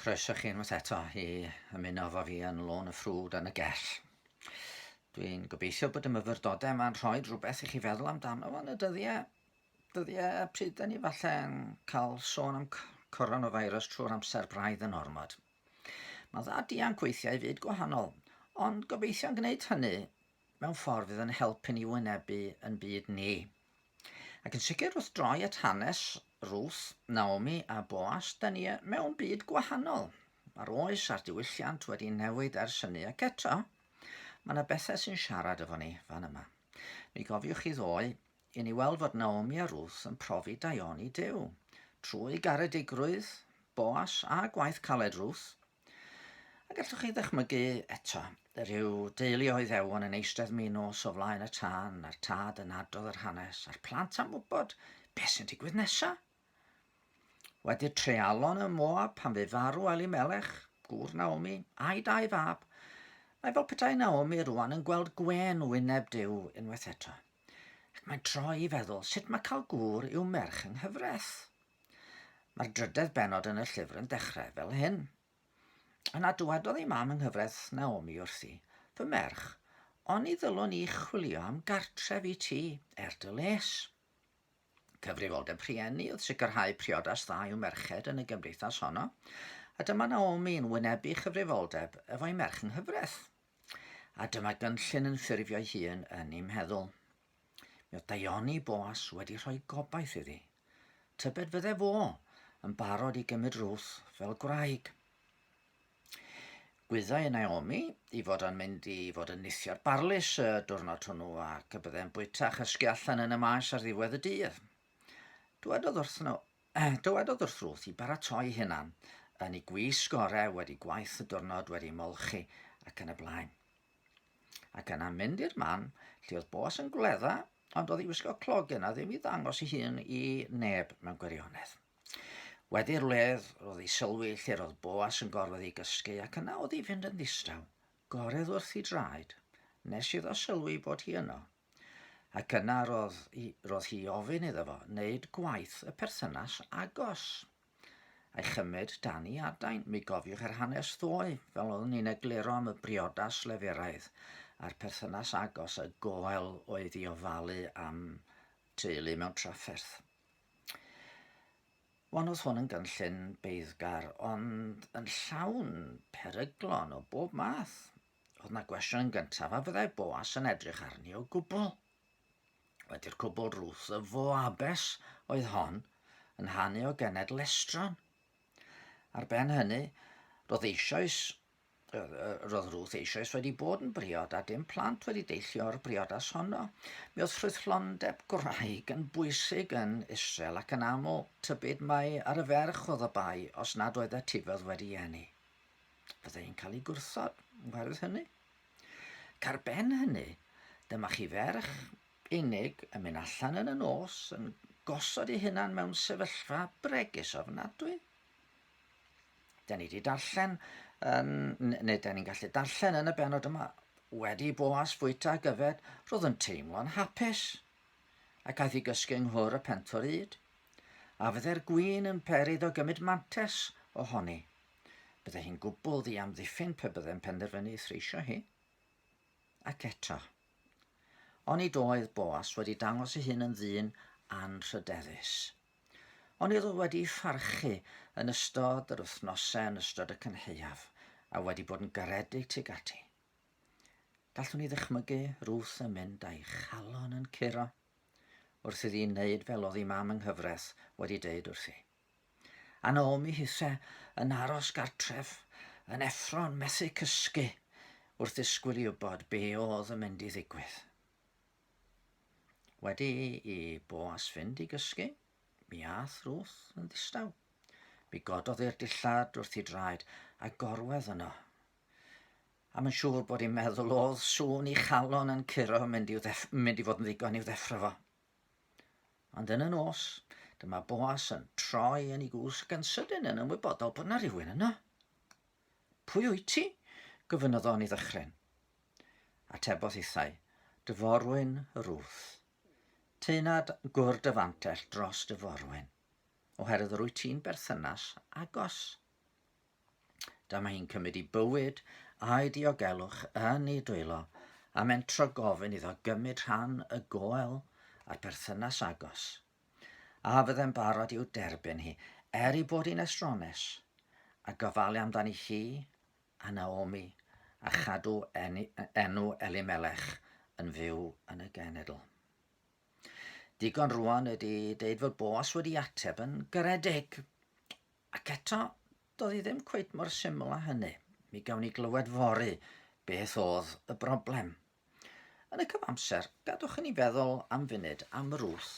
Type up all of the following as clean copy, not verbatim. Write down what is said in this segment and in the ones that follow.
Croeso chi unwaith eto i ymuno efo fi yn lôn y ffrwd yn y gell. Dwi'n gobeithio bod y myfyrdodau yma'n rhoi rhywbeth i chi feddwl amdano fo yn y dyddiau pryd da ni falle yn cael sôn am coronavirus trwy'r amser braidd yn ormod. Mae dda dianc weithiau i fyd gwahanol, ond gobeithio'n gwneud hynny mewn ffordd fydd yn helpu ni wynebu yn byd ni. Ac yn sicr wrth droi at hanes Ruth, Naomi a Boas, da ni mewn byd gwahanol. Mae'r oes a'r diwylliant wedi newid ers hynny ac eto, mae yna bethau sy'n siarad efo ni fan yma. Mi gofiwch chi ddoe i ni weld fod Naomi a Ruth yn profi daioni Duw, trwy garedigrwydd Boas a gwaith caled Ruth. A gallwch chi ddychmygu eto, rhyw deulu o Iddewon yn eistedd minos o flaen y tân, a'r tad yn adrodd yr hanes, a'r plant am wybod beth sy'n digwydd nesaf. Wedi'r treialon y Moab pan fe farw Elimelech, gŵr Naomi, a'i dau fab, mae fel petai Naomi rwan yn gweld gwen wyneb Duw unwaith eto. Ac mae'n troi i feddwl sut mae cael gŵr i'w merch yng nghyfraith. Mae'r drydedd benod yn y llyfr yn dechrau fel hyn. Yna dywedodd ei mam yng nghyfraith Naomi wrthi, fy merch, ond i ddylwn ni chwilio am gartref i ti dy les. Cyfrifoldeb rhieni oedd sicrhau priodas dda i'w merched yn y gymdeithas honno, a dyma Naomi yn wynebu chyfrifoldeb efo'i merch yng nghyfraith. A dyma gynllun yn ffurfio ei hun yn ei meddwl. Mi oedd daioni Boas wedi rhoi gobaith iddi. Tybed fydde fo yn barod i gymryd Ruth fel gwraig. Gwyddai Naomi i fod yn mynd i fod yn nithio'r barlus y diwrnod hwnnw ac y byddai'n bwyta chysgu allan yn y maes ar ddiwedd y dydd. Dywedodd wrth Ruth i baratoi hunan yn ei gwisg gorau wedi gwaith y diwrnod wedi molchi ac yn y blaen. Ac yna mynd i'r man lle oedd Boas yn gwledda, ond oedd ei wisgo clogyn a ddim i ddangos ei hun i neb mewn gwirionedd. Wedi'r wledd, roedd ei sylwi lle roedd Boas yn gorfod ei gysgu ac yna oedd ei fynd yn ddistaw, goredd wrth ei draed, nes iddo sylwi bod hi yno. Ac yna roedd hi ofyn iddo fo wneud gwaith y perthynas agos. A'i chymryd dan ei adain, mi gofiwch yr hanes ddoe, fel oeddwn ni'n egluro am y briodas lefuraidd, a'r perthynas agos y goel oedd i ofalu am teulu mewn trafferth. Wan oedd hwn yn gynllun beiddgar, ond yn llawn peryglon o bob math. Oedd na gwestiwn yn gyntaf a fyddai Boas yn edrych arni o gwbl. Wedi'r cwbl Ruth y Foabes oedd hon yn hanu o gened lestron. Ar ben hynny, roedd Ruth eisoes wedi bod yn briod a dim plant wedi deillio o'r briodas honno. Mi oedd ffrwythlondeb gwraig yn bwysig yn Israel ac yn aml tybyd mai ar y ferch oedd y bai os nad oedd y tifedd wedi eni. Byddai'n cael ei gwrthod oherwydd hynny. Ac ar ben hynny, dyma chi ferch unig yn mynd allan yn y nos yn gosod ei hunan mewn sefyllfa bregus ofnadwy. Da ni wedi darllen, neu da ni'n gallu darllen yn y benod yma, wedi Boas fwyta gyfed, roedd yn teimlo'n hapus, ac aeth i gysgu ynghlwr y pentwr yd, a fydde'r gwyn yn perydd o gymryd mantes ohoni. Bydde hi'n gwbl ddi am ddiffyn pe bydde'n penderfynu i threisio hi. Ac eto, ond i doedd Boas wedi dangos ei hun yn ddyn anrhydeddus. Ond oedd wedi pharchu yn ystod yr wythnosau yn ystod y cynheuaf a wedi bod yn garedig tuag ati. Gallwn ni ddychmygu Ruth yn mynd a'i chalon yn curo wrth iddi wneud fel oedd ei mam yng nghyfraith wedi deud wrthi. A Naomi hithau yn aros gartref, yn effro'n methu cysgu wrth ddisgwyl i wybod be oedd yn mynd i ddigwydd. Wedi i Boas fynd i gysgu, mi ath Ruth yn ddistaw. Mi gododd i'r dillad wrth ei draed a gorwedd yno. A mae'n siŵr bod hi'n meddwl oedd sŵn i chalon yn curo mynd i fod yn ddigon i'w ddeffro fo. Ond yn y nos, dyma Boas yn troi yn ei gwsg yn sydyn yn ymwybodol bod yna rhywun yno. Pwy wyt ti? Gofynnodd o'n i ddechryn. Atebodd hithau, dyforwyn Ruth. Teunad gwr dyfantell dros dy forwyn, oherwydd rwyt ti'n berthynas agos. Dyma hi'n cymryd ei bywyd a'i diogelwch yn ei dwylo, a mentro gofyn iddo gymryd rhan y goel a'r perthynas agos. A fyddai'n barod i'w derbyn hi, ei bod hi'n estrones, a gofalu amdani hi a Naomi, a chadw enw Elimelech yn fyw yn y genedl. Digon rwan ydy deud fod Boas wedi ateb yn garedig, ac eto doedd hi ddim cweit mor syml â hynny. Mi gawn ni glywed fory beth oedd y broblem. Yn y cyfamser, gadwch yn ei feddwl am funud am Ruth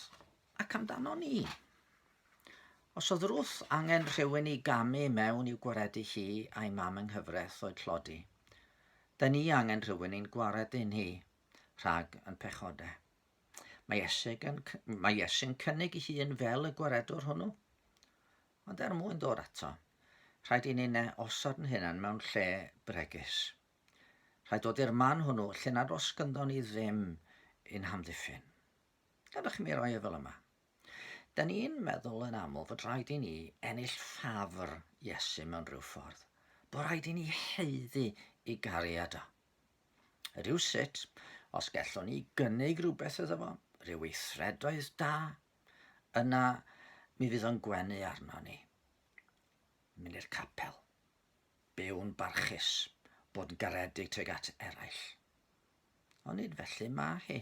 ac amdano ni. Os oedd Ruth angen rhywun i gamu mewn i'w gwaredu hi a'i mam yng nghyfraith o'i tlodi, da ni angen rhywun i'n gwaredu'n hi, rhag yn pechodau. Mae Iesu'n cynnig ei hun fel y gwaredwr hwnnw. Ond mwyn ddod ato, rhaid i ni osod yn hynny mewn lle bregus. Rhaid dod i'r man hwnnw lle nad os gynddo ni ddim un hamddiffyn. Gadwch i mi roi e fel yma. Da ni'n meddwl yn aml fod rhaid i ni ennill ffafr Iesu mewn rhyw ffordd. Bod rhaid i ni heiddi i gariad o. Rywsut, os gallwn ni gynnig rhywbeth iddo fo, rhyw weithredoedd da, yna mi fydd o'n gwenu arno ni. Mynd i'r capel, byw'n barchus, bod yn garedig tuag at eraill. Ond nid felly mae hi.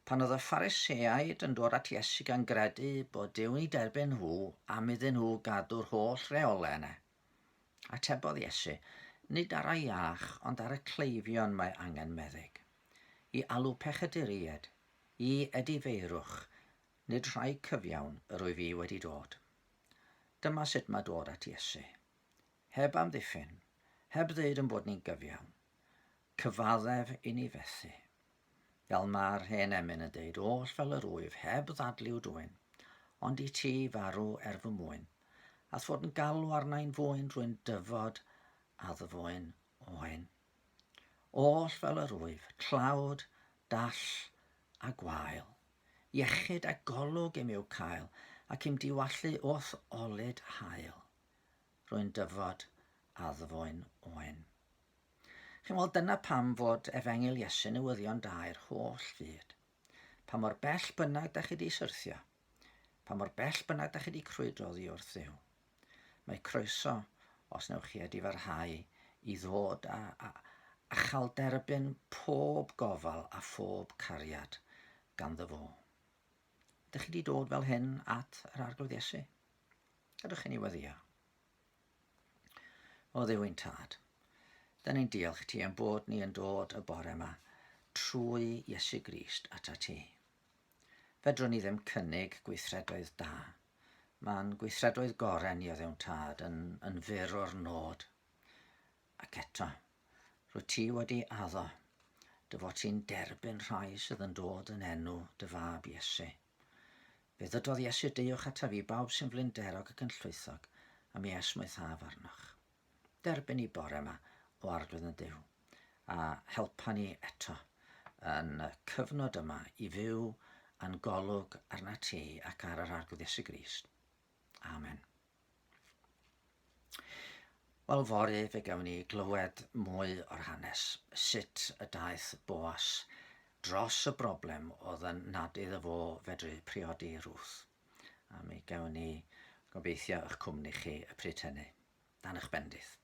Pan oedd y Phariseaid yn dod at Iesu gan gredu bod Duw yn ei derbyn nhw am iddyn nhw gadw'r holl reolau yna, atebodd Iesu, nid ar ei iach ond ar y cleifion mae angen meddyg, i alw pechaduriaid, i edifeirwch, nid rhai cyfiawn yr wyf fi wedi dod. Dyma sut mae dod at Iesu. Heb amddiffyn, heb ddeud yn bod ni'n gyfiawn, cyfaddef i ni fethu. Fel mae'r hen emyn yn deud, oll fel yr wyf, heb ddadliw dwyn, ond i ti farw fy mwyn, a fod yn galw arnau'n fwyn rwy'n dyfod a ddyfwyn oen. Oll fel yr wyf, tlawd, dall a gwael, iechyd a golwg im i'w cael, ac im diwallu wrth olyd hael, rwy'n dyfod a ddyfwyn oen. Chi'n meddwl, dyna pam fod efengil Iesu newyddion da i'r holl fyd. Pa mor bell bynnag da chi di syrthio, pa mor bell bynnag da chi di crwydroddi wrth Dduw. Mae croeso os newch chi wedi farhau i ddod a chael derbyn pob gofal a phob cariad ganddo fo. Ydych chi wedi dod fel hyn at yr arglwydd Iesu? Ydych chi'n ei weddio? O Dduw ein tad, da ni'n diolch ti am bod ni yn dod y bore yma trwy Iesu Grist ata ti. Fedrwn ni ddim cynnig gweithredoedd da. Mae'n gweithredoedd gorau ni o Dduw tad yn fyr o'r nod. Ac eto, rwy ti wedi addo dy fod ti'n derbyn rhai sydd yn dod yn enw dy fab Iesu. Fe ddydodd Iesu deuwch ata fi bawb sy'n flinderog ac yn llwythog, a mi esmwythaf arnoch. Derbyn i bore yma o arglwydd yn Dduw, a helpa ni eto yn y cyfnod yma i fyw yn golwg arna ti ac ar yr arglwydd Iesu Grist. Amen. Wel, fory fe gawn ni glywed mwy o'r hanes, sut y daeth Boas dros y broblem oedd yn nad iddo fo fedru priodi Ruth. A mi gawn ni gobeithio eich cwmni chi y pryd hynny. Dan eich bendith.